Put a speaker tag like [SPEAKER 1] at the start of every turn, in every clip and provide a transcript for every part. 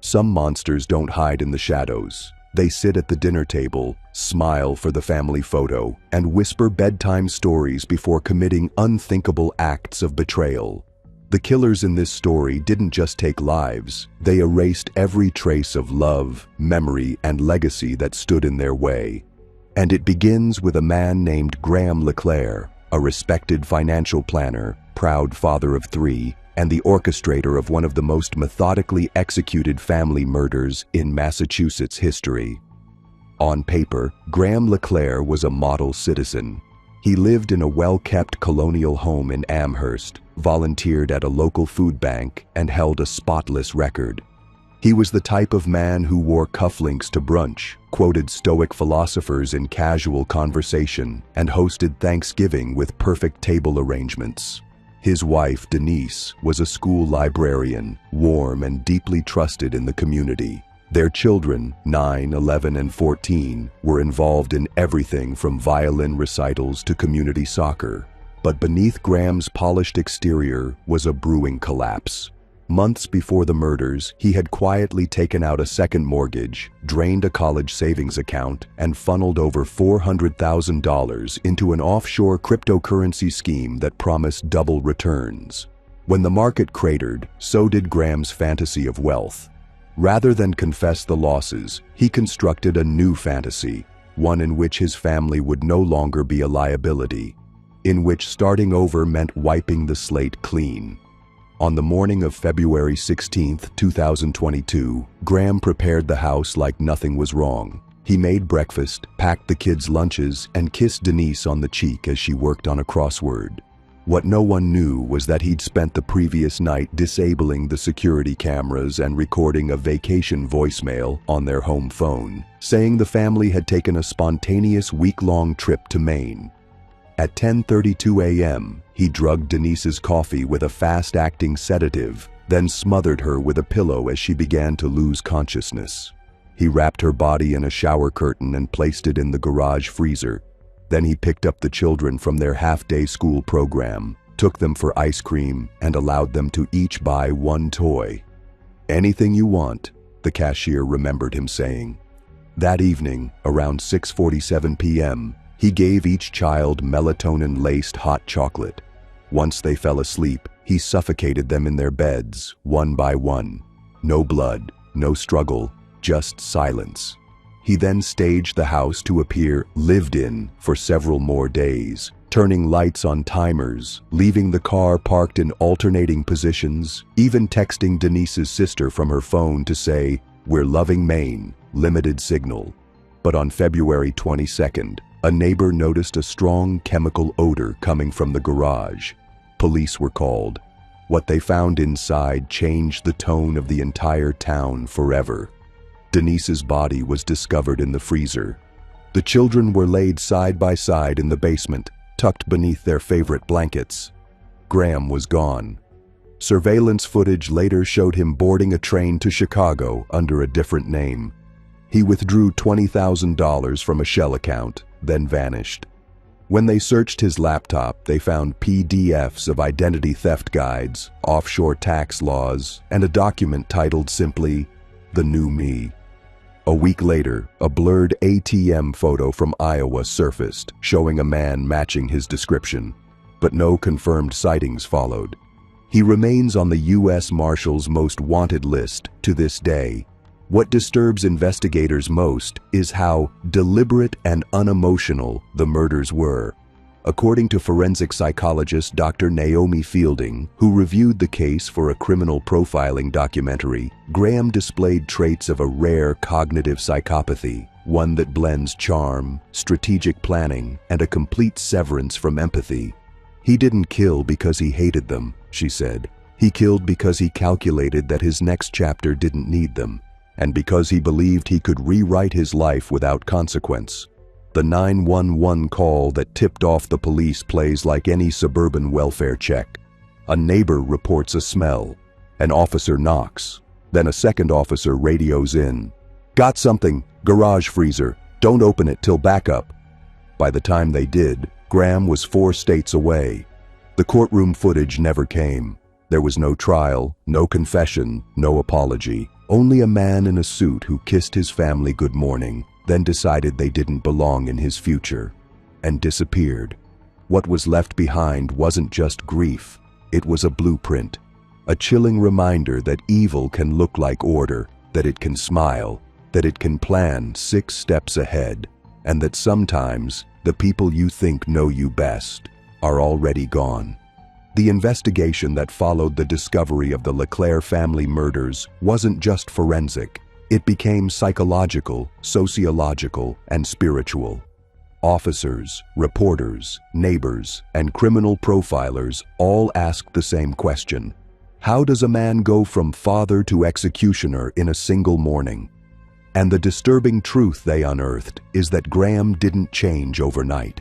[SPEAKER 1] Some monsters don't hide in the shadows. They sit at the dinner table, smile for the family photo, and whisper bedtime stories before committing unthinkable acts of betrayal. The killers in this story didn't just take lives, they erased every trace of love, memory, and legacy that stood in their way. And it begins with a man named Graham Lair, a respected financial planner, proud father of 3, and the orchestrator of one of the most methodically executed family murders in Massachusetts history. On paper, Graham Lair was a model citizen. He lived in a well-kept colonial home in Amherst, volunteered at a local food bank, and held a spotless record. He was the type of man who wore cufflinks to brunch, quoted Stoic philosophers in casual conversation, and hosted Thanksgiving with perfect table arrangements. His wife, Denise, was a school librarian, warm and deeply trusted in the community. Their children, 9, 11, and 14, were involved in everything from violin recitals to community soccer. But beneath Graham's polished exterior was a brewing collapse. Months before the murders, he had quietly taken out a second mortgage, drained a college savings account, and funneled over $400,000 into an offshore cryptocurrency scheme that promised double returns. When the market cratered, so did Graham's fantasy of wealth. Rather than confess the losses, he constructed a new fantasy, one in which his family would no longer be a liability, in which starting over meant wiping the slate clean. On the morning of February 16, 2022, Graham prepared the house like nothing was wrong. He made breakfast, packed the kids' lunches, and kissed Denise on the cheek as she worked on a crossword. What no one knew was that he'd spent the previous night disabling the security cameras and recording a vacation voicemail on their home phone, saying the family had taken a spontaneous week-long trip to Maine. At 10:32 a.m., he drugged Denise's coffee with a fast-acting sedative, then smothered her with a pillow as she began to lose consciousness. He wrapped her body in a shower curtain and placed it in the garage freezer. Then he picked up the children from their half-day school program, took them for ice cream, and allowed them to each buy one toy. "Anything you want," the cashier remembered him saying. That evening, around 6:47 p.m., he gave each child melatonin-laced hot chocolate. Once they fell asleep, he suffocated them in their beds, one by one. No blood, no struggle, just silence. He then staged the house to appear lived in for several more days, turning lights on timers, leaving the car parked in alternating positions, even texting Denise's sister from her phone to say, "We're loving Maine, limited signal." But on February 22nd, a neighbor noticed a strong chemical odor coming from the garage. Police were called. What they found inside changed the tone of the entire town forever. Denise's body was discovered in the freezer. The children were laid side by side in the basement, tucked beneath their favorite blankets. Graham was gone. Surveillance footage later showed him boarding a train to Chicago under a different name. He withdrew $20,000 from a shell account, then vanished. When they searched his laptop, they found PDFs of identity theft guides, offshore tax laws, and a document titled simply, "The New Me." A week later, a blurred ATM photo from Iowa surfaced, showing a man matching his description. But no confirmed sightings followed. He remains on the U.S. Marshal's most wanted list to this day. What disturbs investigators most is how deliberate and unemotional the murders were. According to forensic psychologist Dr. Naomi Fielding, who reviewed the case for a criminal profiling documentary, Graham displayed traits of a rare cognitive psychopathy, one that blends charm, strategic planning, and a complete severance from empathy. "He didn't kill because he hated them," she said. "He killed because he calculated that his next chapter didn't need them, and because he believed he could rewrite his life without consequence." The 911 call that tipped off the police plays like any suburban welfare check. A neighbor reports a smell. An officer knocks. Then a second officer radios in. "Got something, garage freezer. Don't open it till backup." By the time they did, Graham was 4 states away. The courtroom footage never came. There was no trial, no confession, no apology. Only a man in a suit who kissed his family good morning, then decided they didn't belong in his future, and disappeared. What was left behind wasn't just grief, it was a blueprint, a chilling reminder that evil can look like order, that it can smile, that it can plan 6 steps ahead, and that sometimes the people you think know you best are already gone. The investigation that followed the discovery of the LeClaire family murders wasn't just forensic. It became psychological, sociological, and spiritual. Officers, reporters, neighbors, and criminal profilers all asked the same question. How does a man go from father to executioner in a single morning? And the disturbing truth they unearthed is that Graham didn't change overnight.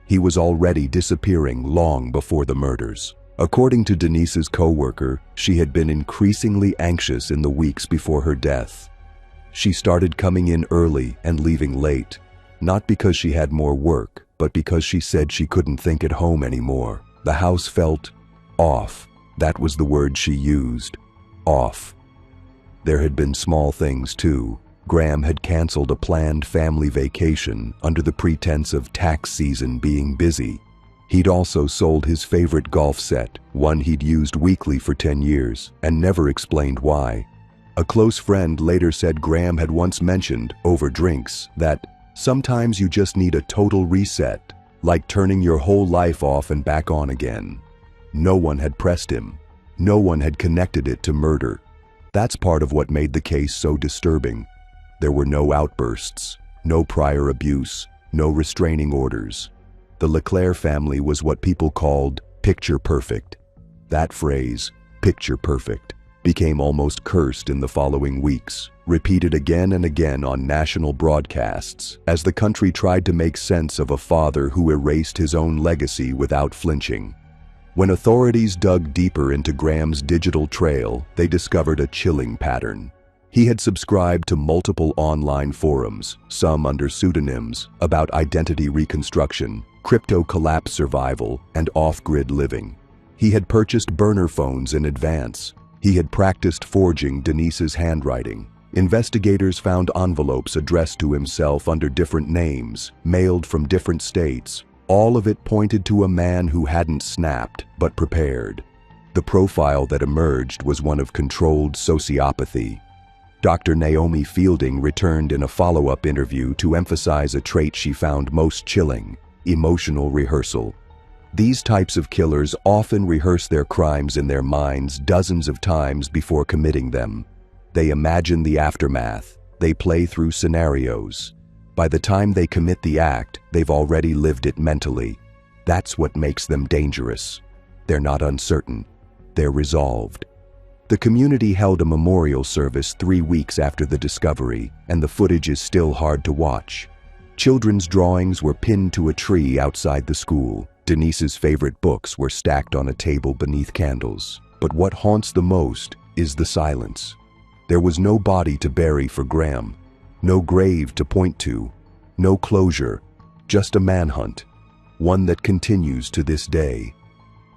[SPEAKER 1] He was already disappearing long before the murders. According to Denise's co-worker, she had been increasingly anxious in the weeks before her death. She started coming in early and leaving late, not because she had more work, but because she said she couldn't think at home anymore. The house felt off. That was the word she used, off. There had been small things too. Graham had canceled a planned family vacation under the pretense of tax season being busy. He'd also sold his favorite golf set, one he'd used weekly for 10 years, and never explained why. A close friend later said Graham had once mentioned, over drinks, that sometimes you just need a total reset, like turning your whole life off and back on again. No one had pressed him. No one had connected it to murder. That's part of what made the case so disturbing. There were no outbursts, no prior abuse, no restraining orders. The LeClaire family was what people called picture perfect. That phrase, picture perfect, became almost cursed in the following weeks, repeated again and again on national broadcasts as the country tried to make sense of a father who erased his own legacy without flinching. When authorities dug deeper into Graham's digital trail, they discovered a chilling pattern. He had subscribed to multiple online forums, some under pseudonyms, about identity reconstruction, crypto collapse survival, and off-grid living. He had purchased burner phones in advance. He had practiced forging Denise's handwriting. Investigators found envelopes addressed to himself under different names, mailed from different states. All of it pointed to a man who hadn't snapped, but prepared. The profile that emerged was one of controlled sociopathy. Dr. Naomi Fielding returned in a follow-up interview to emphasize a trait she found most chilling: emotional rehearsal. These types of killers often rehearse their crimes in their minds dozens of times before committing them. They imagine the aftermath. They play through scenarios. By the time they commit the act, they've already lived it mentally. That's what makes them dangerous. They're not uncertain. They're resolved. The community held a memorial service 3 weeks after the discovery, and the footage is still hard to watch. Children's drawings were pinned to a tree outside the school. Denise's favorite books were stacked on a table beneath candles. But what haunts the most is the silence. There was no body to bury for Graham, no grave to point to, no closure, just a manhunt, one that continues to this day.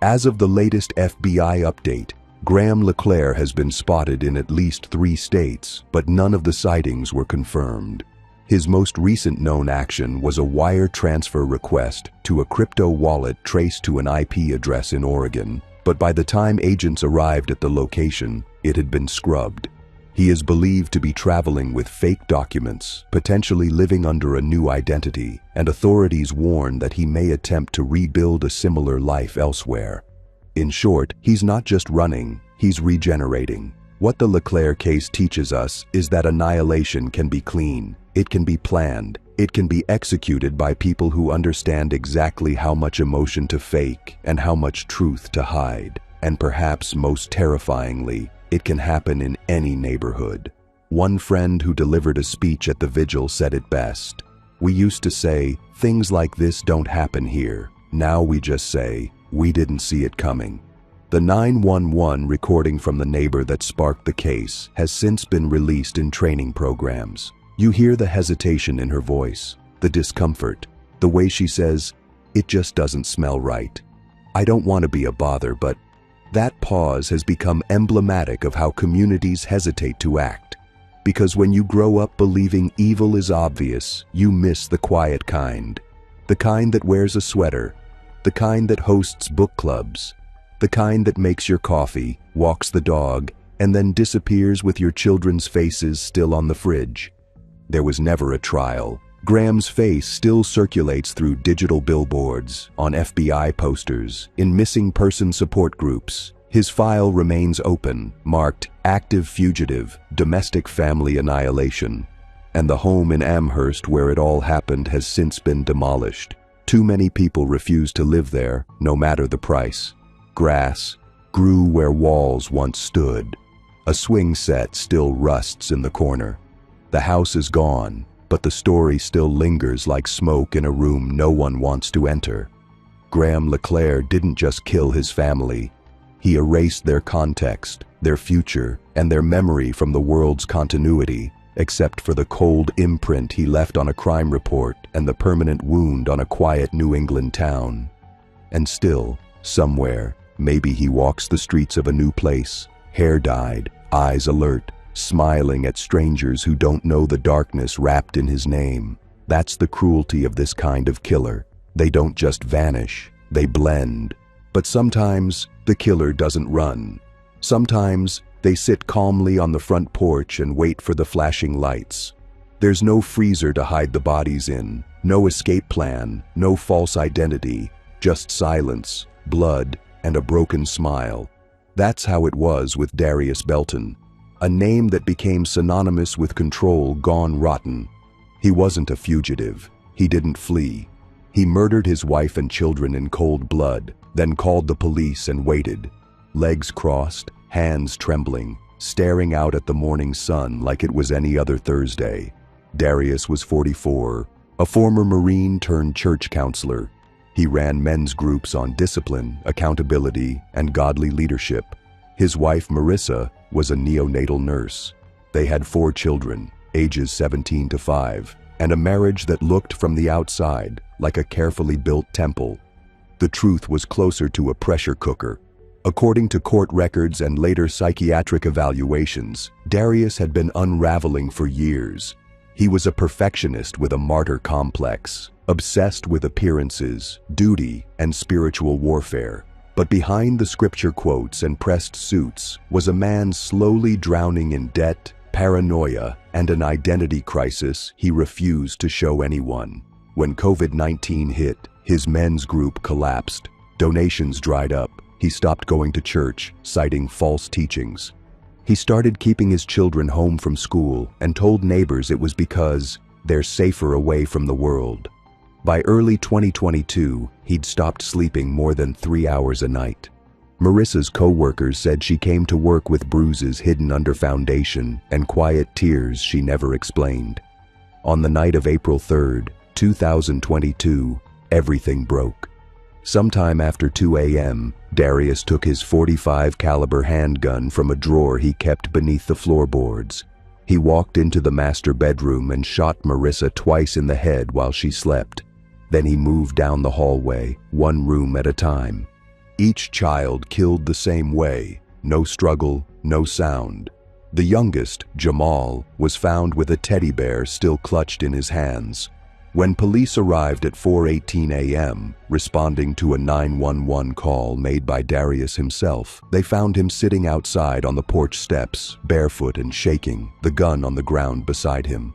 [SPEAKER 1] As of the latest FBI update, Graham LeClaire has been spotted in at least 3 states, but none of the sightings were confirmed. His most recent known action was a wire transfer request to a crypto wallet traced to an IP address in Oregon, but by the time agents arrived at the location, it had been scrubbed. He is believed to be traveling with fake documents, potentially living under a new identity, and authorities warn that he may attempt to rebuild a similar life elsewhere. In short, he's not just running, he's regenerating. What the LeClaire case teaches us is that annihilation can be clean, it can be planned, it can be executed by people who understand exactly how much emotion to fake and how much truth to hide. And perhaps most terrifyingly, it can happen in any neighborhood. One friend who delivered a speech at the vigil said it best. "We used to say, things like this don't happen here. Now we just say, we didn't see it coming." The 911 recording from the neighbor that sparked the case has since been released in training programs. You hear the hesitation in her voice, the discomfort, the way she says, "It just doesn't smell right. I don't want to be a bother, but..." That pause has become emblematic of how communities hesitate to act. Because when you grow up believing evil is obvious, you miss the quiet kind. The kind that wears a sweater. The kind that hosts book clubs. The kind that makes your coffee, walks the dog, and then disappears with your children's faces still on the fridge. There was never a trial. Graham's face still circulates through digital billboards, on FBI posters, in missing person support groups. His file remains open, marked active fugitive, domestic family annihilation. And the home in Amherst where it all happened has since been demolished. Too many people refuse to live there, no matter the price. Grass grew where walls once stood. A swing set still rusts in the corner. The house is gone, but the story still lingers like smoke in a room no one wants to enter. Graham Lair didn't just kill his family. He erased their context, their future, and their memory from the world's continuity, except for the cold imprint he left on a crime report and the permanent wound on a quiet New England town. And still, somewhere, maybe he walks the streets of a new place, hair dyed, eyes alert, smiling at strangers who don't know the darkness wrapped in his name. That's the cruelty of this kind of killer. They don't just vanish, they blend. But sometimes, the killer doesn't run. Sometimes, they sit calmly on the front porch and wait for the flashing lights. There's no freezer to hide the bodies in, no escape plan, no false identity, just silence, blood, and a broken smile. That's how it was with Darius Belton. A name that became synonymous with control gone rotten. He wasn't a fugitive. He didn't flee. He murdered his wife and children in cold blood, then called the police and waited. Legs crossed, hands trembling, staring out at the morning sun like it was any other Thursday. Darius was 44, a former Marine turned church counselor. He ran men's groups on discipline, accountability, and godly leadership. His wife, Marissa, was a neonatal nurse. They had 4 children, ages 17 to 5, and a marriage that looked from the outside like a carefully built temple. The truth was closer to a pressure cooker. According to court records and later psychiatric evaluations, Darius had been unraveling for years. He was a perfectionist with a martyr complex, obsessed with appearances, duty, and spiritual warfare. But behind the scripture quotes and pressed suits was a man slowly drowning in debt, paranoia, and an identity crisis he refused to show anyone. When COVID-19 hit, his men's group collapsed. Donations dried up. He stopped going to church, citing false teachings. He started keeping his children home from school and told neighbors it was because they're safer away from the world. By early 2022, he'd stopped sleeping more than 3 hours a night. Marissa's co-workers said she came to work with bruises hidden under foundation and quiet tears she never explained. On the night of April 3rd, 2022, everything broke. Sometime after 2 a.m., Darius took his .45 caliber handgun from a drawer he kept beneath the floorboards. He walked into the master bedroom and shot Marissa twice in the head while she slept. Then he moved down the hallway, one room at a time. Each child killed the same way, no struggle, no sound. The youngest, Jamal, was found with a teddy bear still clutched in his hands. When police arrived at 4:18 a.m., responding to a 911 call made by Darius himself, they found him sitting outside on the porch steps, barefoot and shaking, the gun on the ground beside him.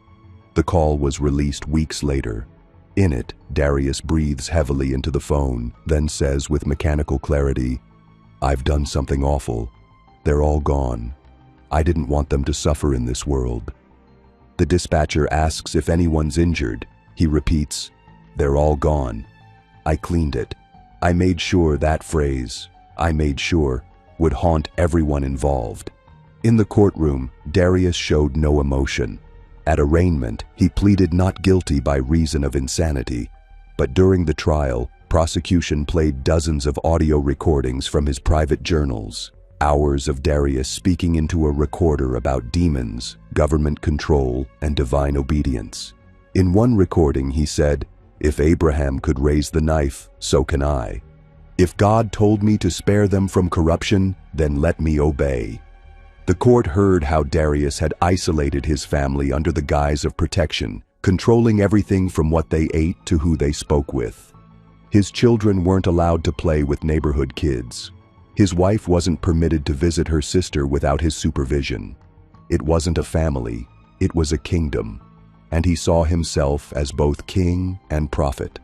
[SPEAKER 1] The call was released weeks later. In it, Darius breathes heavily into the phone, then says with mechanical clarity, "I've done something awful. They're all gone. I didn't want them to suffer in this world." The dispatcher asks if anyone's injured. He repeats, "They're all gone. I cleaned it." I made sure that phrase, "I made sure," would haunt everyone involved. In the courtroom, Darius showed no emotion. At arraignment, he pleaded not guilty by reason of insanity. But during the trial, prosecution played dozens of audio recordings from his private journals. Hours of Darius speaking into a recorder about demons, government control, and divine obedience. In one recording, he said, "If Abraham could raise the knife, so can I." If God told me to spare them from corruption, then let me obey. The court heard how Darius had isolated his family under the guise of protection, controlling everything from what they ate to who they spoke with. His children weren't allowed to play with neighborhood kids. His wife wasn't permitted to visit her sister without his supervision. It wasn't a family, it was a kingdom, and he saw himself as both king and prophet.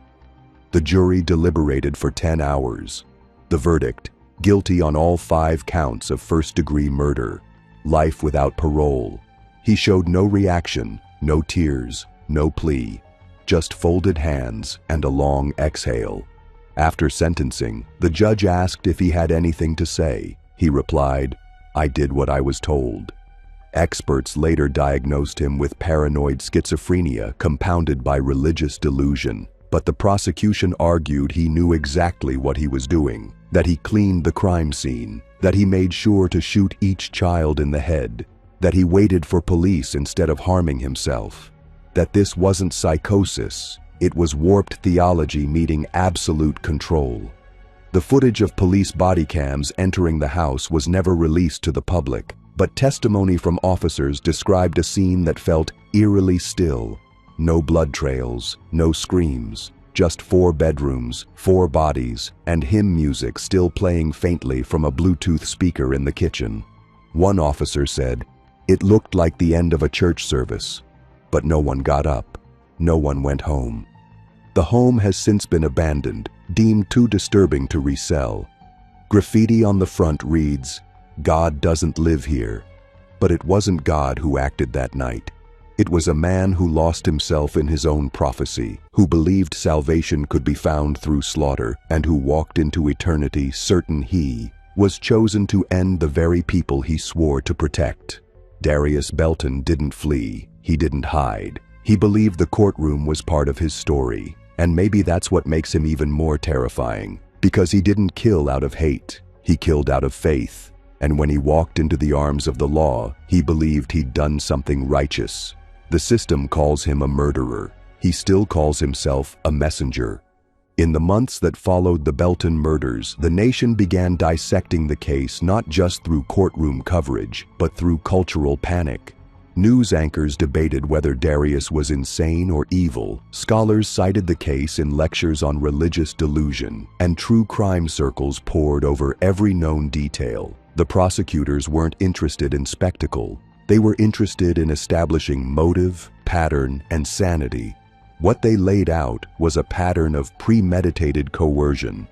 [SPEAKER 1] The jury deliberated for 10 hours. The verdict: guilty on all 5 counts of first-degree murder, life without parole. He showed no reaction, no tears, no plea, just folded hands and a long exhale. After sentencing, the judge asked if he had anything to say. He replied, "I did what I was told." Experts later diagnosed him with paranoid schizophrenia compounded by religious delusion, but the prosecution argued he knew exactly what he was doing, that he cleaned the crime scene, that he made sure to shoot each child in the head, that he waited for police instead of harming himself, that this wasn't psychosis, it was warped theology meeting absolute control. The footage of police body cams entering the house was never released to the public, but testimony from officers described a scene that felt eerily still. No blood trails, no screams, just 4 bedrooms, 4 bodies, and hymn music still playing faintly from a Bluetooth speaker in the kitchen. One officer said, "It looked like the end of a church service." But no one got up. No one went home. The home has since been abandoned, deemed too disturbing to resell. Graffiti on the front reads, "God doesn't live here." But it wasn't God who acted that night. It was a man who lost himself in his own prophecy, who believed salvation could be found through slaughter, and who walked into eternity certain he was chosen to end the very people he swore to protect. Darius Belton didn't flee. He didn't hide. He believed the courtroom was part of his story, and maybe that's what makes him even more terrifying, because he didn't kill out of hate. He killed out of faith, and when he walked into the arms of the law, he believed he'd done something righteous. The system calls him a murderer. He still calls himself a messenger. In the months that followed the Belton murders, the nation began dissecting the case not just through courtroom coverage, but through cultural panic. News anchors debated whether Darius was insane or evil. Scholars cited the case in lectures on religious delusion, and true crime circles pored over every known detail. The prosecutors weren't interested in spectacle. They were interested in establishing motive, pattern, and sanity. What they laid out was a pattern of premeditated coercion.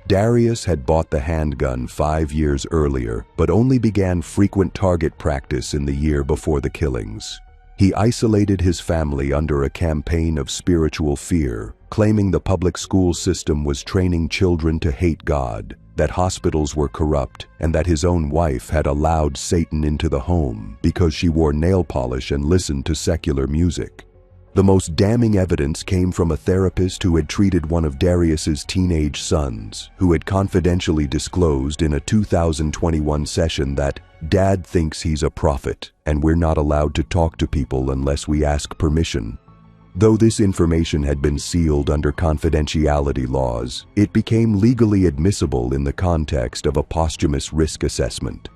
[SPEAKER 1] Darius had bought the handgun 5 years earlier, but only began frequent target practice in the year before the killings. He isolated his family under a campaign of spiritual fear, claiming the public school system was training children to hate God, that hospitals were corrupt, and that his own wife had allowed Satan into the home because she wore nail polish and listened to secular music. The most damning evidence came from a therapist who had treated one of Darius's teenage sons, who had confidentially disclosed in a 2021 session that "Dad thinks he's a prophet, and we're not allowed to talk to people unless we ask permission." Though this information had been sealed under confidentiality laws, it became legally admissible in the context of a posthumous risk assessment.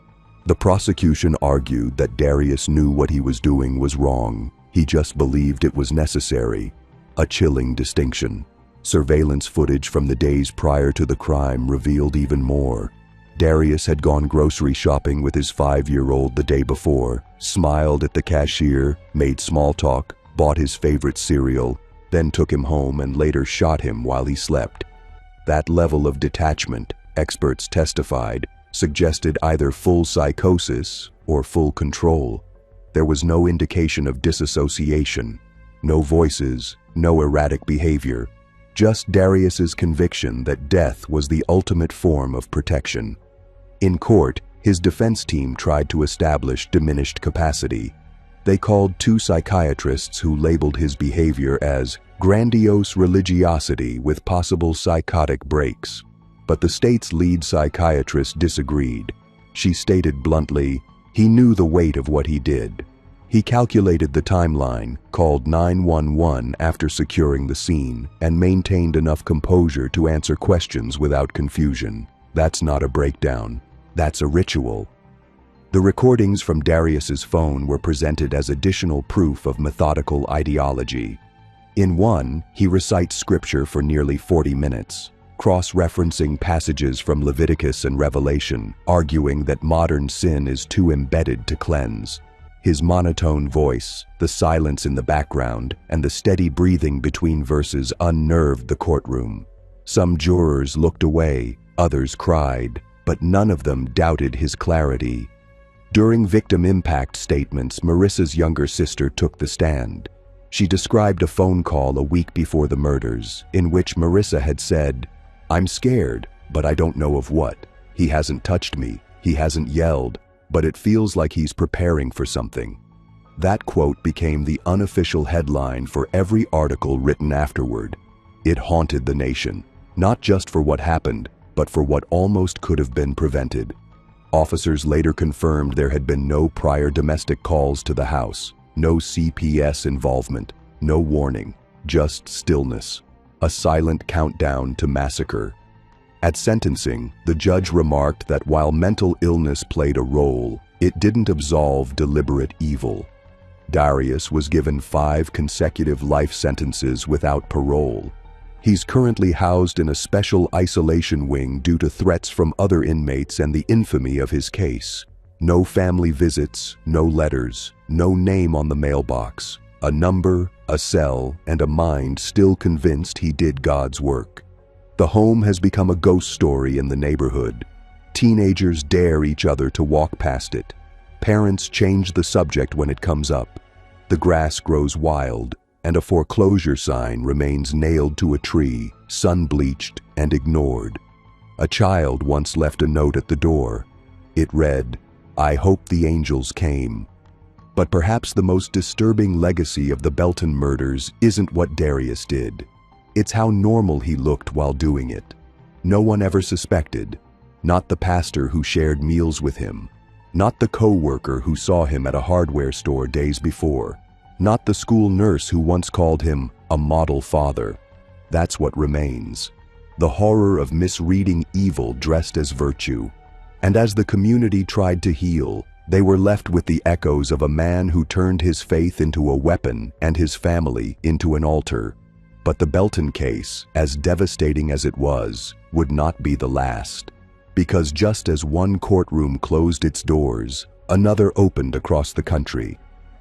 [SPEAKER 1] The prosecution argued that Darius knew what he was doing was wrong. He just believed it was necessary. A chilling distinction. Surveillance footage from the days prior to the crime revealed even more. Darius had gone grocery shopping with his 5-year-old the day before, smiled at the cashier, made small talk, bought his favorite cereal, then took him home and later shot him while he slept. That level of detachment, experts testified, suggested either full psychosis or full control. There was no indication of disassociation, no voices, no erratic behavior, just Darius's conviction that death was the ultimate form of protection. In court, his defense team tried to establish diminished capacity. They called 2 psychiatrists who labeled his behavior as grandiose religiosity with possible psychotic breaks. But the state's lead psychiatrist disagreed. She stated bluntly, he knew the weight of what he did. He calculated the timeline, called 911 after securing the scene, and maintained enough composure to answer questions without confusion. That's not a breakdown. That's a ritual. The recordings from Darius's phone were presented as additional proof of methodical ideology. In one, he recites scripture for nearly 40 minutes, cross-referencing passages from Leviticus and Revelation, arguing that modern sin is too embedded to cleanse. His monotone voice, the silence in the background, and the steady breathing between verses unnerved the courtroom. Some jurors looked away, others cried, but none of them doubted his clarity. During victim impact statements, Marissa's younger sister took the stand. She described a phone call a week before the murders, in which Marissa had said, "I'm scared, but I don't know of what. He hasn't touched me, he hasn't yelled, but it feels like he's preparing for something." That quote became the unofficial headline for every article written afterward. It haunted the nation, not just for what happened, but for what almost could have been prevented. Officers later confirmed there had been no prior domestic calls to the house, no CPS involvement, no warning, just stillness, a silent countdown to massacre. At sentencing, the judge remarked that while mental illness played a role, it didn't absolve deliberate evil. Darius was given 5 consecutive life sentences without parole. He's currently housed in a special isolation wing due to threats from other inmates and the infamy of his case. No family visits, no letters, no name on the mailbox, a number, a cell, and a mind still convinced he did God's work. The home has become a ghost story in the neighborhood. Teenagers dare each other to walk past it. Parents change the subject when it comes up. The grass grows wild, and a foreclosure sign remains nailed to a tree, sun-bleached and ignored. A child once left a note at the door. It read, "I hope the angels came." But perhaps the most disturbing legacy of the Belton murders isn't what Darius did. It's how normal he looked while doing it. No one ever suspected. Not the pastor who shared meals with him. Not the co-worker who saw him at a hardware store days before. Not the school nurse who once called him a model father. That's what remains. The horror of misreading evil dressed as virtue. And as the community tried to heal, they were left with the echoes of a man who turned his faith into a weapon and his family into an altar. But the Belton case, as devastating as it was, would not be the last. Because just as one courtroom closed its doors, another opened across the country.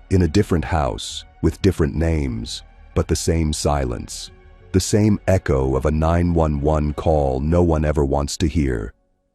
[SPEAKER 1] In a different house, with different names, but the same silence. The same echo of a 911 call no one ever wants to hear.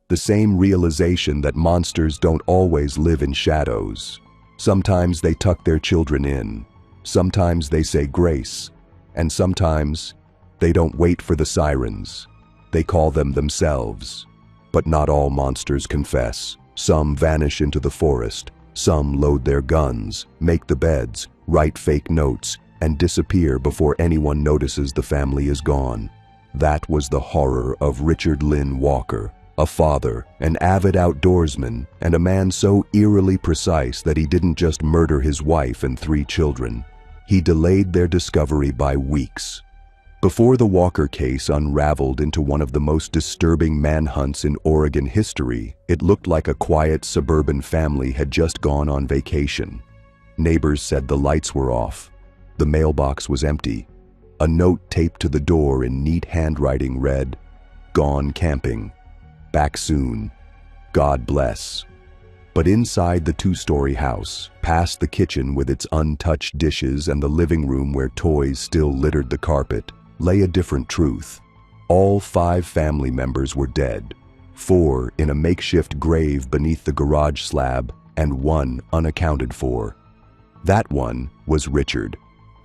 [SPEAKER 1] The same realization that monsters don't always live in shadows. Sometimes they tuck their children in. Sometimes they say grace. And sometimes they don't wait for the sirens. They call them themselves. But not all monsters confess. Some vanish into the forest. Some load their guns, make the beds, write fake notes, and disappear before anyone notices the family is gone. That was the horror of Richard Lynn Walker, a father, an avid outdoorsman, and a man so eerily precise that he didn't just murder his wife and 3 children. He delayed their discovery by weeks. Before the Walker case unraveled into one of the most disturbing manhunts in Oregon history, it looked like a quiet suburban family had just gone on vacation. Neighbors said the lights were off. The mailbox was empty. A note taped to the door in neat handwriting read, "Gone camping. Back soon. God bless." But inside the 2-story house, past the kitchen with its untouched dishes and the living room where toys still littered the carpet, lay a different truth. All 5 family members were dead. 4 in a makeshift grave beneath the garage slab, and 1 unaccounted for. That one was Richard.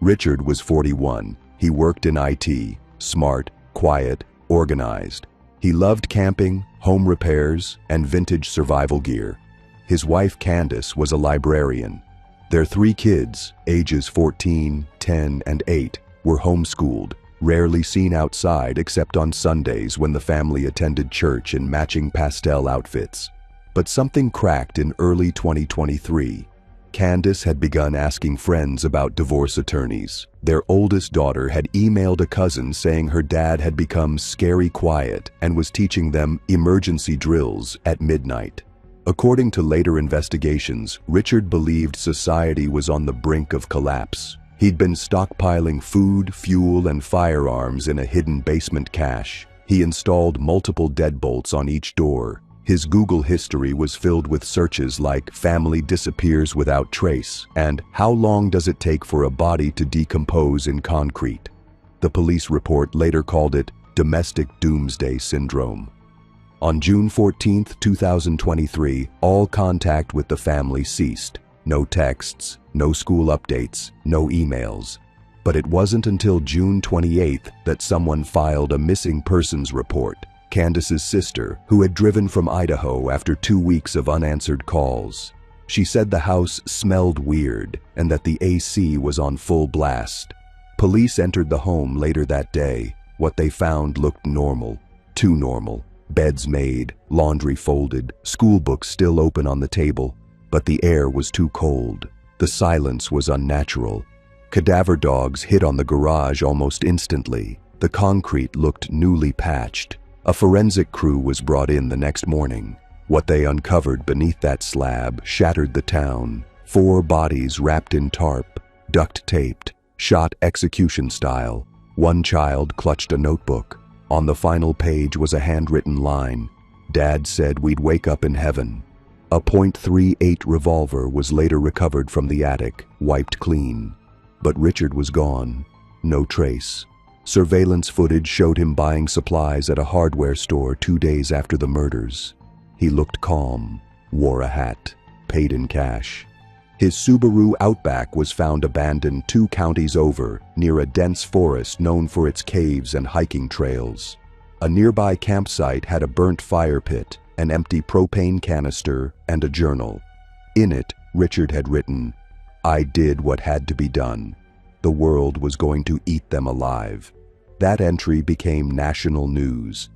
[SPEAKER 1] Richard was 41. He worked in IT, smart, quiet, organized. He loved camping, home repairs, and vintage survival gear. His wife Candace was a librarian. Their 3 kids, ages 14, 10, and 8, were homeschooled, rarely seen outside except on Sundays when the family attended church in matching pastel outfits. But something cracked in early 2023. Candace had begun asking friends about divorce attorneys. Their oldest daughter had emailed a cousin saying her dad had become scary quiet and was teaching them emergency drills at midnight. According to later investigations, Richard believed society was on the brink of collapse. He'd been stockpiling food, fuel, and firearms in a hidden basement cache. He installed multiple deadbolts on each door. His Google history was filled with searches like "family disappears without trace" and "how long does it take for a body to decompose in concrete?" The police report later called it domestic doomsday syndrome. On June 14, 2023, all contact with the family ceased. No texts, no school updates, no emails. But it wasn't until June 28 that someone filed a missing persons report. Candace's sister, who had driven from Idaho after 2 weeks of unanswered calls. She said the house smelled weird and that the AC was on full blast. Police entered the home later that day. What they found looked normal. Too normal. Beds made, laundry folded, school books still open on the table. But the air was too cold. The silence was unnatural. Cadaver dogs hit on the garage almost instantly. The concrete looked newly patched. A forensic crew was brought in the next morning. What they uncovered beneath that slab shattered the town. 4 bodies wrapped in tarp, duct-taped, shot execution style. One child clutched a notebook. On the final page was a handwritten line. "Dad said we'd wake up in heaven." A .38 revolver was later recovered from the attic, wiped clean. But Richard was gone. No trace. Surveillance footage showed him buying supplies at a hardware store 2 days after the murders. He looked calm, wore a hat, paid in cash. His Subaru Outback was found abandoned 2 counties over, near a dense forest known for its caves and hiking trails. A nearby campsite had a burnt fire pit, an empty propane canister, and a journal. In it, Richard had written, "I did what had to be done. The world was going to eat them alive." That entry became national news.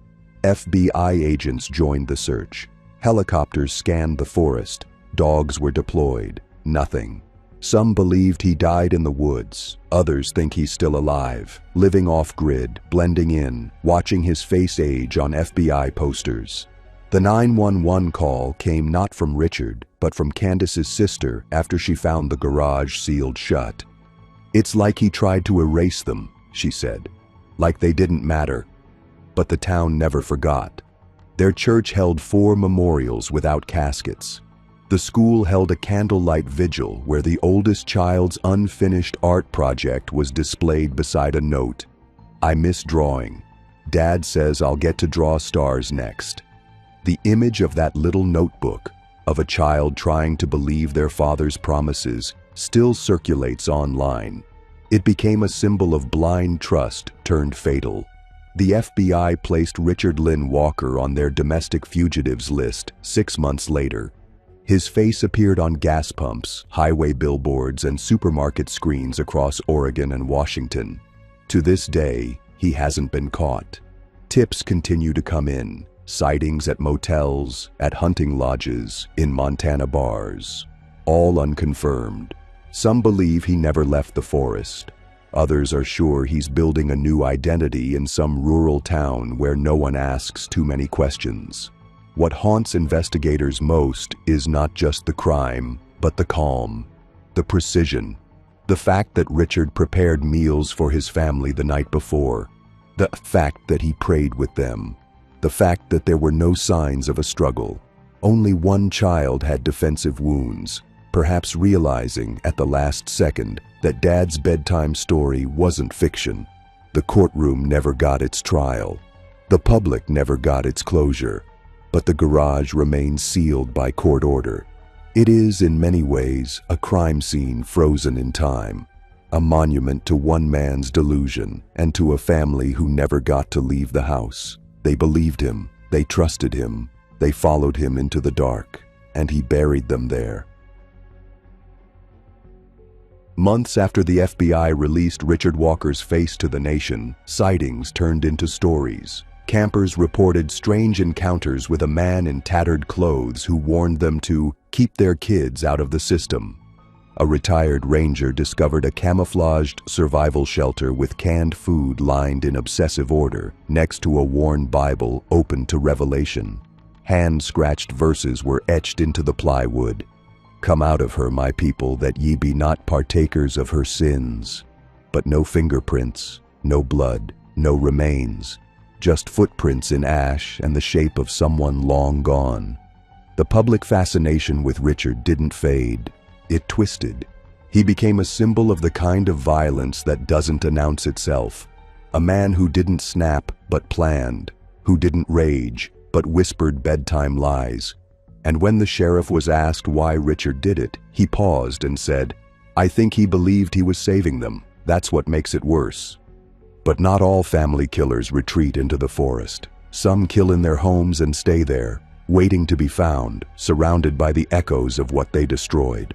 [SPEAKER 1] FBI agents joined the search. Helicopters scanned the forest. Dogs were deployed. Nothing. Some believed he died in the woods. Others think he's still alive, living off-grid, blending in, watching his face age on FBI posters. The 911 call came not from Richard, but from Candace's sister after she found the garage sealed shut. "It's like he tried to erase them," she said. "Like they didn't matter." But the town never forgot. Their church held 4 memorials without caskets. The school held a candlelight vigil where the oldest child's unfinished art project was displayed beside a note. "I miss drawing. Dad says I'll get to draw stars next." The image of that little notebook, of a child trying to believe their father's promises, still circulates online. It became a symbol of blind trust turned fatal. The FBI placed Richard Lynn Walker on their domestic fugitives list 6 months later. His face appeared on gas pumps, highway billboards, and supermarket screens across Oregon and Washington. To this day, he hasn't been caught. Tips continue to come in. Sightings at motels, at hunting lodges, in Montana bars. All unconfirmed. Some believe he never left the forest. Others are sure he's building a new identity in some rural town where no one asks too many questions. What haunts investigators most is not just the crime, but the calm, the precision, the fact that Richard prepared meals for his family the night before, the fact that he prayed with them, the fact that there were no signs of a struggle. Only one child had defensive wounds, perhaps realizing at the last second that Dad's bedtime story wasn't fiction. The courtroom never got its trial. The public never got its closure. But the garage remains sealed by court order. It is, in many ways, a crime scene frozen in time, a monument to one man's delusion and to a family who never got to leave the house. They believed him, they trusted him, they followed him into the dark, and he buried them there. Months after the FBI released Richard Walker's face to the nation, sightings turned into stories. Campers reported strange encounters with a man in tattered clothes who warned them to keep their kids out of the system. a retired ranger discovered a camouflaged survival shelter with canned food lined in obsessive order, next to a worn Bible open to Revelation. Hand-scratched verses were etched into the plywood. "Come out of her, my people, that ye be not partakers of her sins." But no fingerprints, no blood, no remains, just footprints in ash and the shape of someone long gone. The public fascination with Richard didn't fade. It twisted. He became a symbol of the kind of violence that doesn't announce itself. A man who didn't snap but planned, who didn't rage but whispered bedtime lies. And when the sheriff was asked why Richard did it, he paused and said, "I think he believed he was saving them. That's what makes it worse." But not all family killers retreat into the forest. Some kill in their homes and stay there, waiting to be found, surrounded by the echoes of what they destroyed.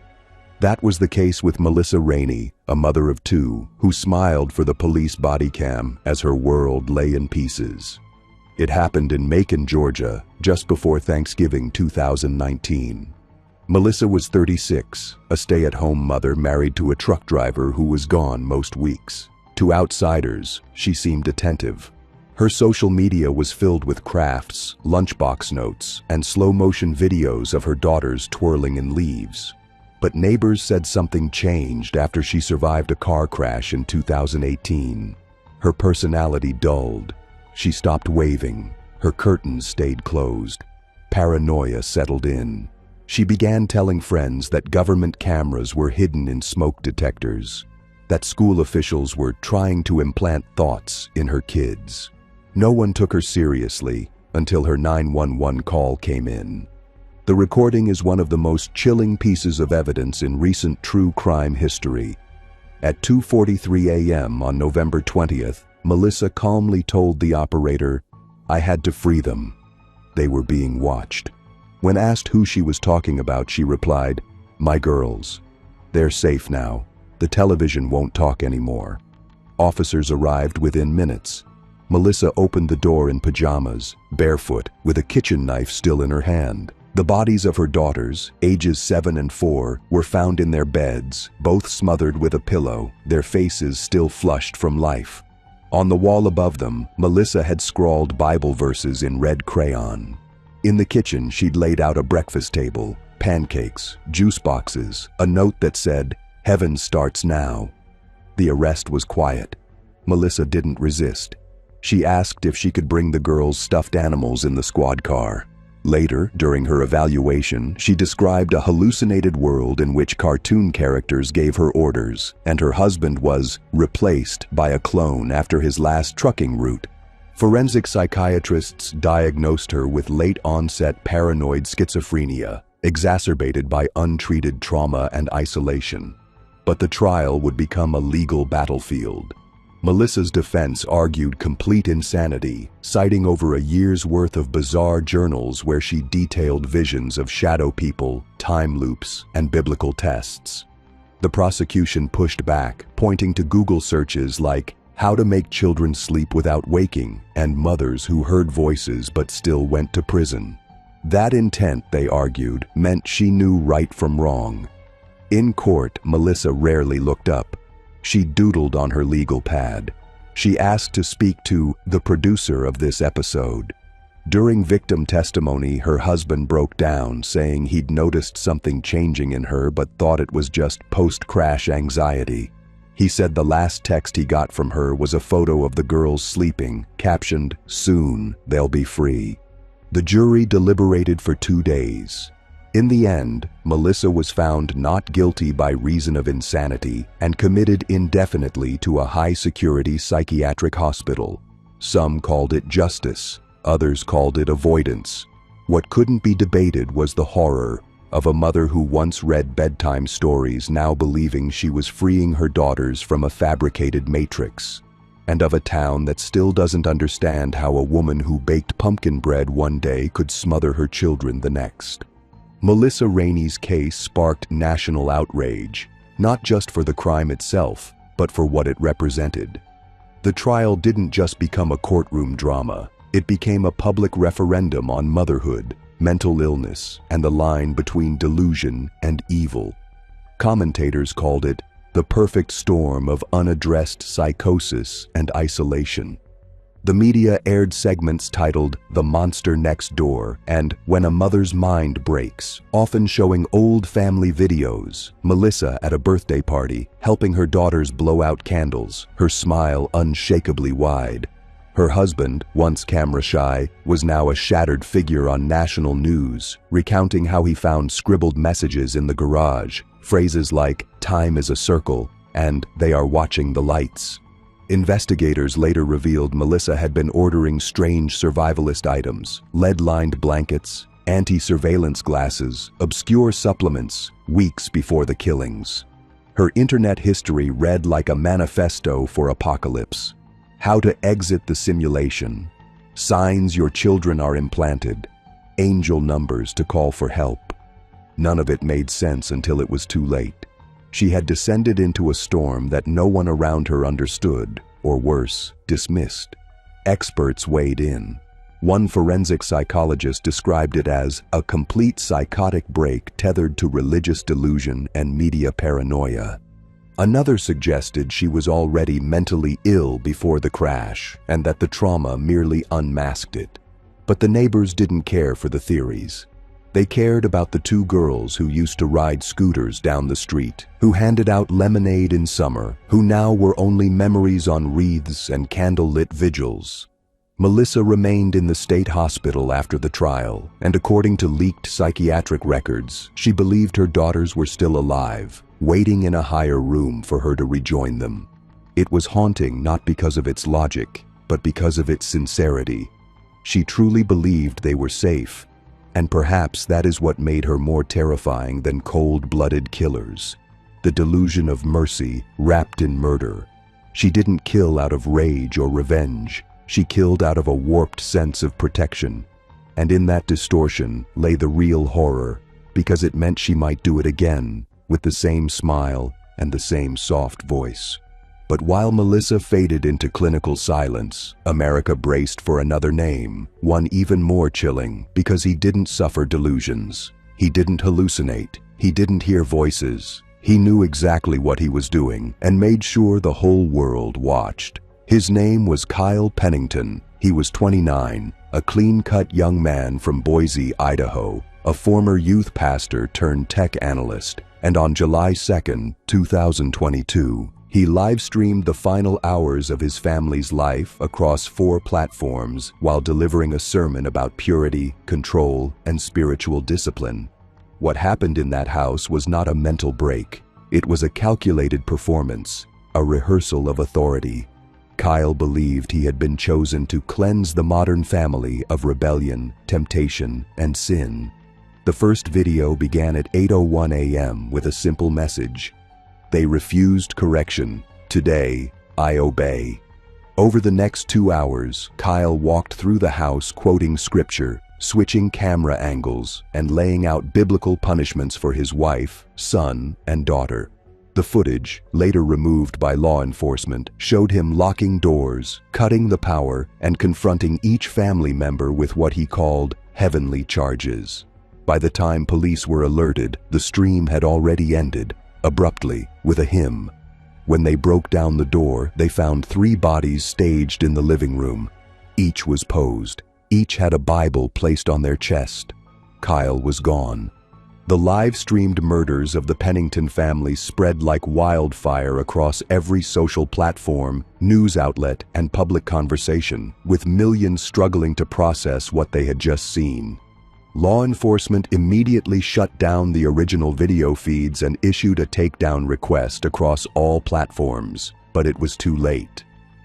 [SPEAKER 1] That was the case with Melissa Rainey, a mother of two, who smiled for the police body cam as her world lay in pieces. It happened in Macon, Georgia, just before Thanksgiving 2019. Melissa was 36, a stay-at-home mother married to a truck driver who was gone most weeks. To outsiders, she seemed attentive. Her social media was filled with crafts, lunchbox notes, and slow-motion videos of her daughters twirling in leaves. But neighbors said something changed after she survived a car crash in 2018. Her personality dulled. She stopped waving. Her curtains stayed closed. Paranoia settled in. She began telling friends that government cameras were hidden in smoke detectors, that school officials were trying to implant thoughts in her kids. No one took her seriously until her 911 call came in. The recording is one of the most chilling pieces of evidence in recent true crime history. At 2:43 a.m. on November 20th, Melissa calmly told the operator, "I had to free them. They were being watched." When asked who she was talking about, she replied, "My girls. They're safe now. The television won't talk anymore." Officers arrived within minutes. Melissa opened the door in pajamas, barefoot, with a kitchen knife still in her hand. The bodies of her daughters, ages 7 and 4, were found in their beds, both smothered with a pillow, their faces still flushed from life. On the wall above them, Melissa had scrawled Bible verses in red crayon. In the kitchen, she'd laid out a breakfast table, pancakes, juice boxes, a note that said, "Heaven starts now." The arrest was quiet. Melissa didn't resist. She asked if she could bring the girls' stuffed animals in the squad car. Later, during her evaluation, she described a hallucinated world in which cartoon characters gave her orders, and her husband was replaced by a clone after his last trucking route. Forensic psychiatrists diagnosed her with late-onset paranoid schizophrenia, exacerbated by untreated trauma and isolation. But the trial would become a legal battlefield. Melissa's defense argued complete insanity, citing over a year's worth of bizarre journals where she detailed visions of shadow people, time loops, and biblical tests. The prosecution pushed back, pointing to Google searches like "how to make children sleep without waking" and mothers who heard voices but still went to prison. That intent, they argued, meant she knew right from wrong. In court, Melissa rarely looked up. She doodled on her legal pad. She asked to speak to the producer of this episode. During victim testimony, her husband broke down, saying he'd noticed something changing in her but thought it was just post-crash anxiety. He said the last text he got from her was a photo of the girls sleeping, captioned, "Soon, they'll be free." The jury deliberated for 2 days. In the end, Melissa was found not guilty by reason of insanity and committed indefinitely to a high-security psychiatric hospital. Some called it justice, others called it avoidance. What couldn't be debated was the horror of a mother who once read bedtime stories now believing she was freeing her daughters from a fabricated matrix, and of a town that still doesn't understand how a woman who baked pumpkin bread one day could smother her children the next. Melissa Rainey's case sparked national outrage, not just for the crime itself, but for what it represented. The trial didn't just become a courtroom drama, it became a public referendum on motherhood, mental illness, and the line between delusion and evil. Commentators called it the perfect storm of unaddressed psychosis and isolation. The media aired segments titled "The Monster Next Door" and "When a Mother's Mind Breaks," often showing old family videos. Melissa at a birthday party, helping her daughters blow out candles, her smile unshakably wide. Her husband, once camera-shy, was now a shattered figure on national news, recounting how he found scribbled messages in the garage, phrases like "time is a circle" and "they are watching the lights." Investigators later revealed Melissa had been ordering strange survivalist items, lead-lined blankets, anti-surveillance glasses, obscure supplements, weeks before the killings. Her internet history read like a manifesto for apocalypse. How to exit the simulation. Signs your children are implanted. Angel numbers to call for help. None of it made sense until it was too late. She had descended into a storm that no one around her understood, or worse, dismissed. Experts weighed in. One forensic psychologist described it as a complete psychotic break tethered to religious delusion and media paranoia. Another suggested she was already mentally ill before the crash, and that the trauma merely unmasked it. But the neighbors didn't care for the theories. They cared about the two girls who used to ride scooters down the street, who handed out lemonade in summer, who now were only memories on wreaths and candle-lit vigils. Melissa remained in the state hospital after the trial, and according to leaked psychiatric records, she believed her daughters were still alive, waiting in a higher room for her to rejoin them. It was haunting not because of its logic, but because of its sincerity. She truly believed they were safe. And perhaps that is what made her more terrifying than cold-blooded killers. The delusion of mercy wrapped in murder. She didn't kill out of rage or revenge. She killed out of a warped sense of protection. And in that distortion lay the real horror, because it meant she might do it again, with the same smile and the same soft voice. But while Melissa faded into clinical silence, America braced for another name, one even more chilling, because he didn't suffer delusions. He didn't hallucinate. He didn't hear voices. He knew exactly what he was doing and made sure the whole world watched. His name was Kyle Pennington. He was 29, a clean-cut young man from Boise, Idaho, a former youth pastor turned tech analyst, and on July 2, 2022, he live-streamed the final hours of his family's life across 4 platforms while delivering a sermon about purity, control, and spiritual discipline. What happened in that house was not a mental break. It was a calculated performance, a rehearsal of authority. Kyle believed he had been chosen to cleanse the modern family of rebellion, temptation, and sin. The first video began at 8:01 a.m. with a simple message. They refused correction. Today, I obey. Over the next 2 hours, Kyle walked through the house quoting scripture, switching camera angles, and laying out biblical punishments for his wife, son, and daughter. The footage, later removed by law enforcement, showed him locking doors, cutting the power, and confronting each family member with what he called heavenly charges. By the time police were alerted, the stream had already ended, abruptly, with a hymn. When they broke down the door, they found 3 bodies staged in the living room. Each was posed. Each had a Bible placed on their chest. Kyle was gone. The live-streamed murders of the Pennington family spread like wildfire across every social platform, news outlet, and public conversation, with millions struggling to process what they had just seen. Law enforcement immediately shut down the original video feeds and issued a takedown request across all platforms, but it was too late.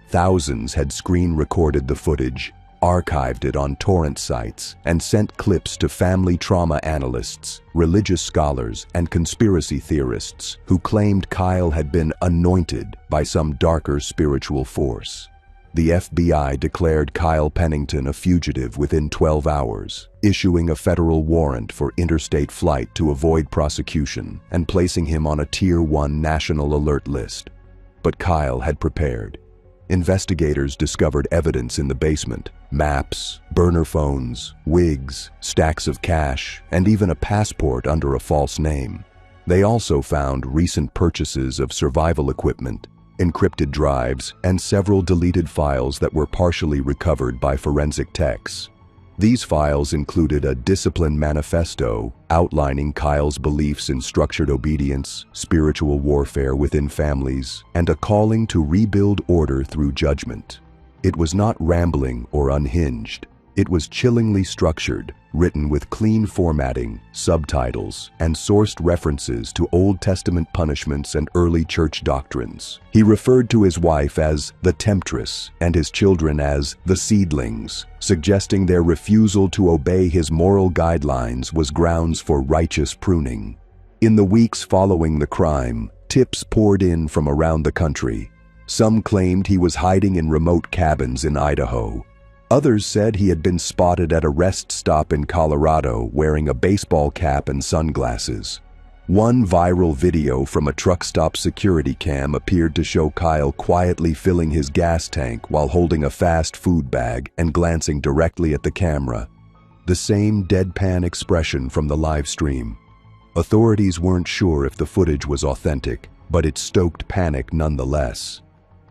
[SPEAKER 1] Thousands had screen-recorded the footage, archived it on torrent sites, and sent clips to family trauma analysts, religious scholars, and conspiracy theorists who claimed Kyle had been anointed by some darker spiritual force. The FBI declared Kyle Pennington a fugitive within 12 hours, issuing a federal warrant for interstate flight to avoid prosecution and placing him on a Tier 1 national alert list. But Kyle had prepared. Investigators discovered evidence in the basement: maps, burner phones, wigs, stacks of cash, and even a passport under a false name. They also found recent purchases of survival equipment, encrypted drives, and several deleted files that were partially recovered by forensic techs. These files included a discipline manifesto outlining Kyle's beliefs in structured obedience, spiritual warfare within families, and a calling to rebuild order through judgment. It was not rambling or unhinged. It was chillingly structured, written with clean formatting, subtitles, and sourced references to Old Testament punishments and early church doctrines. He referred to his wife as the temptress and his children as the seedlings, suggesting their refusal to obey his moral guidelines was grounds for righteous pruning. In the weeks following the crime, tips poured in from around the country. Some claimed he was hiding in remote cabins in Idaho. Others said he had been spotted at a rest stop in Colorado wearing a baseball cap and sunglasses. One viral video from a truck stop security cam appeared to show Kyle quietly filling his gas tank while holding a fast food bag and glancing directly at the camera. The same deadpan expression from the live stream. Authorities weren't sure if the footage was authentic, but it stoked panic nonetheless.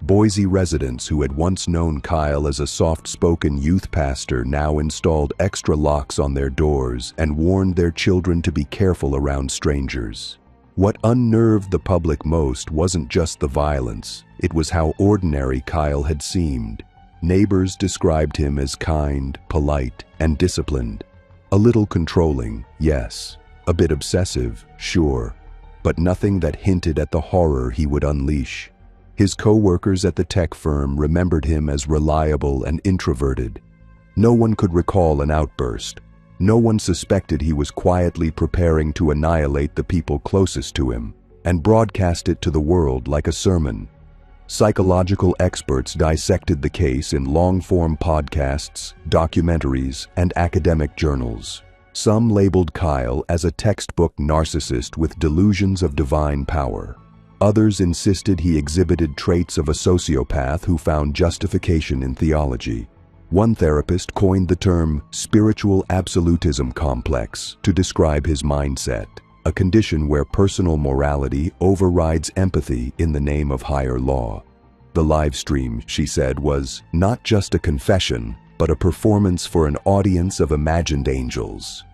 [SPEAKER 1] Boise residents who had once known Kyle as a soft-spoken youth pastor now installed extra locks on their doors and warned their children to be careful around strangers. What unnerved the public most wasn't just the violence, it was how ordinary Kyle had seemed. Neighbors described him as kind, polite, and disciplined. A little controlling, yes. A bit obsessive, sure. But nothing that hinted at the horror he would unleash. His co-workers at the tech firm remembered him as reliable and introverted. No one could recall an outburst. No one suspected he was quietly preparing to annihilate the people closest to him and broadcast it to the world like a sermon. Psychological experts dissected the case in long-form podcasts, documentaries, and academic journals. Some labeled Kyle as a textbook narcissist with delusions of divine power. Others insisted he exhibited traits of a sociopath who found justification in theology. One therapist coined the term spiritual absolutism complex to describe his mindset, a condition where personal morality overrides empathy in the name of higher law. The live stream, she said, was not just a confession, but a performance for an audience of imagined angels.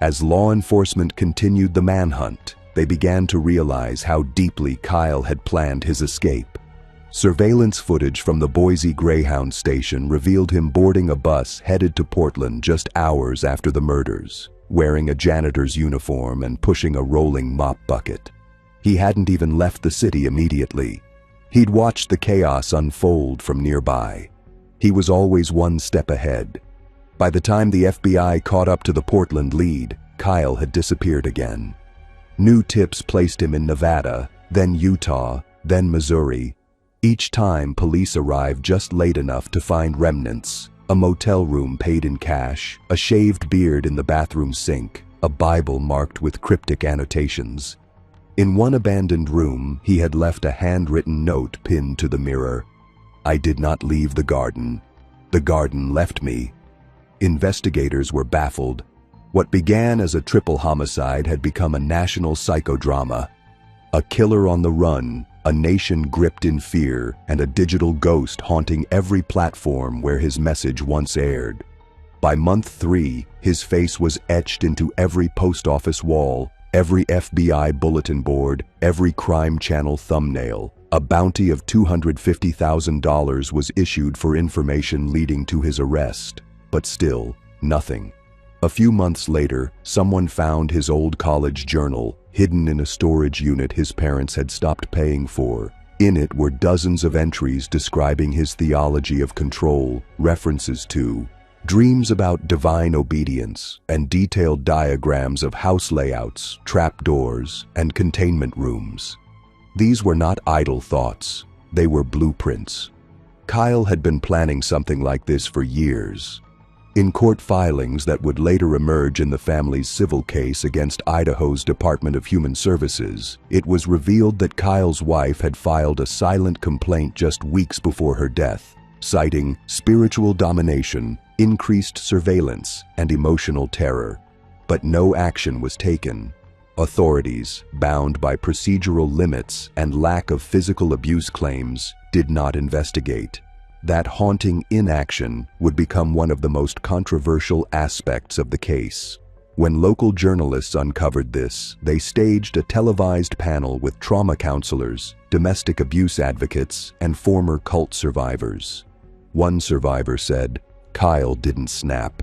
[SPEAKER 1] As law enforcement continued the manhunt, they began to realize how deeply Kyle had planned his escape. Surveillance footage from the Boise Greyhound station revealed him boarding a bus headed to Portland just hours after the murders, wearing a janitor's uniform and pushing a rolling mop bucket. He hadn't even left the city immediately. He'd watched the chaos unfold from nearby. He was always one step ahead. By the time the FBI caught up to the Portland lead, Kyle had disappeared again. New tips placed him in Nevada, then Utah, then Missouri. Each time, police arrived just late enough to find remnants: a motel room paid in cash, a shaved beard in the bathroom sink, a Bible marked with cryptic annotations. In one abandoned room, he had left a handwritten note pinned to the mirror. "I did not leave the garden. The garden left me." Investigators were baffled. What began as a triple homicide had become a national psychodrama. A killer on the run, a nation gripped in fear, and a digital ghost haunting every platform where his message once aired. By month 3, his face was etched into every post office wall, every FBI bulletin board, every crime channel thumbnail. A bounty of $250,000 was issued for information leading to his arrest. But still, nothing. A few months later, someone found his old college journal, hidden in a storage unit his parents had stopped paying for. In it were dozens of entries describing his theology of control, references to dreams about divine obedience, and detailed diagrams of house layouts, trapdoors, and containment rooms. These were not idle thoughts. They were blueprints. Kyle had been planning something like this for years. In court filings that would later emerge in the family's civil case against Idaho's Department of Human Services, it was revealed that Kyle's wife had filed a silent complaint just weeks before her death, citing spiritual domination, increased surveillance, and emotional terror. But no action was taken. Authorities, bound by procedural limits and lack of physical abuse claims, did not investigate. That haunting inaction would become one of the most controversial aspects of the case. When local journalists uncovered this, they staged a televised panel with trauma counselors, domestic abuse advocates, and former cult survivors. One survivor said, "Kyle didn't snap.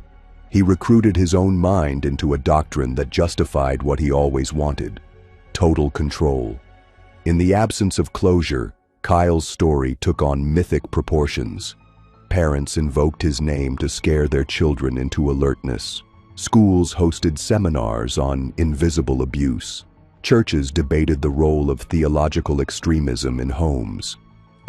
[SPEAKER 1] He recruited his own mind into a doctrine that justified what he always wanted: total control." In the absence of closure, Kyle's story took on mythic proportions. Parents invoked his name to scare their children into alertness. Schools hosted seminars on invisible abuse. Churches debated the role of theological extremism in homes.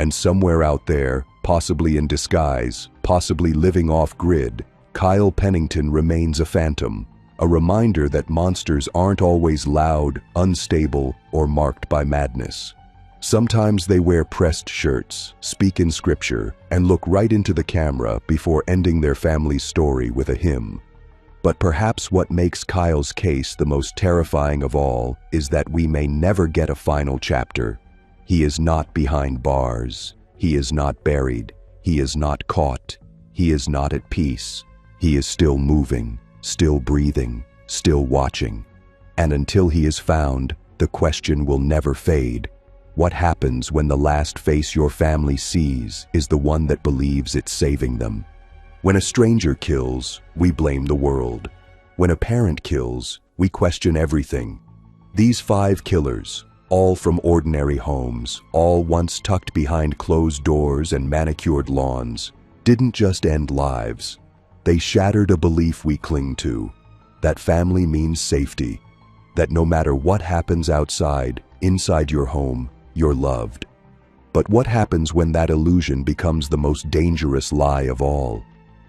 [SPEAKER 1] And somewhere out there, possibly in disguise, possibly living off-grid, Kyle Pennington remains a phantom, a reminder that monsters aren't always loud, unstable, or marked by madness. Sometimes they wear pressed shirts, speak in scripture, and look right into the camera before ending their family's story with a hymn. But perhaps what makes Kyle's case the most terrifying of all is that we may never get a final chapter. He is not behind bars. He is not buried. He is not caught. He is not at peace. He is still moving, still breathing, still watching. And until he is found, the question will never fade. What happens when the last face your family sees is the one that believes it's saving them? When a stranger kills, we blame the world. When a parent kills, we question everything. These 5 killers, all from ordinary homes, all once tucked behind closed doors and manicured lawns, didn't just end lives. They shattered a belief we cling to, that family means safety, that no matter what happens outside, inside your home, you're loved. But what happens when that illusion becomes the most dangerous lie of all?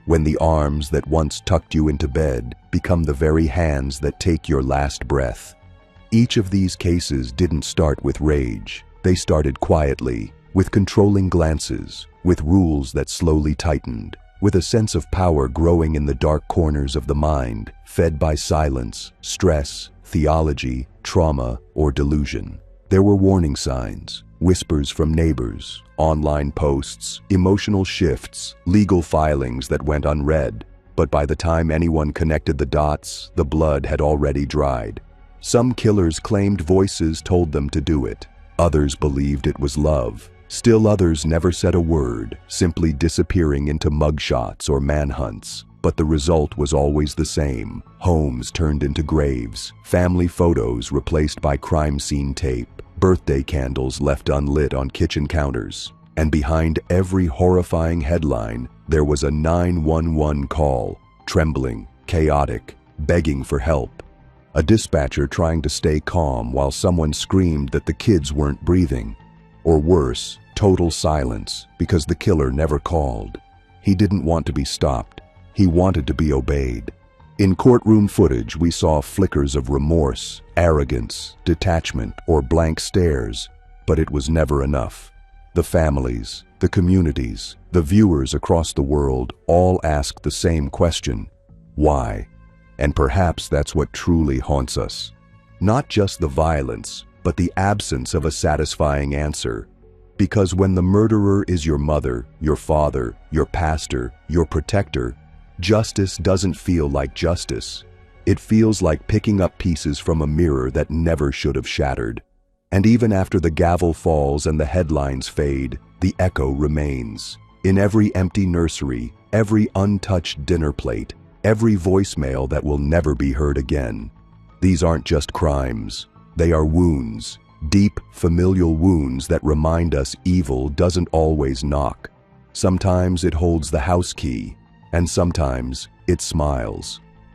[SPEAKER 1] When the arms that once tucked you into bed become the very hands that take your last breath? Each of these cases didn't start with rage. They started quietly, with controlling glances, with rules that slowly tightened, with a sense of power growing in the dark corners of the mind, fed by silence, stress, theology, trauma, or delusion. There were warning signs, whispers from neighbors, online posts, emotional shifts, legal filings that went unread. But by the time anyone connected the dots, the blood had already dried. Some killers claimed voices told them to do it. Others believed it was love. Still others never said a word, simply disappearing into mugshots or manhunts. But the result was always the same: homes turned into graves, family photos replaced by crime scene tape, birthday candles left unlit on kitchen counters. And behind every horrifying headline, there was a 911 call, trembling, chaotic, begging for help. A dispatcher trying to stay calm while someone screamed that the kids weren't breathing. Or worse, total silence, because the killer never called. He didn't want to be stopped. He wanted to be obeyed. In courtroom footage, we saw flickers of remorse, arrogance, detachment, or blank stares, but it was never enough. The families, the communities, the viewers across the world all asked the same question: why? And perhaps that's what truly haunts us. Not just the violence, but the absence of a satisfying answer. Because when the murderer is your mother, your father, your pastor, your protector, justice doesn't feel like justice. It feels like picking up pieces from a mirror that never should have shattered. And even after the gavel falls and the headlines fade, the echo remains. In every empty nursery, every untouched dinner plate, every voicemail that will never be heard again. These aren't just crimes. They are wounds, deep, familial wounds that remind us evil doesn't always knock. Sometimes it holds the house key, and sometimes it smiles.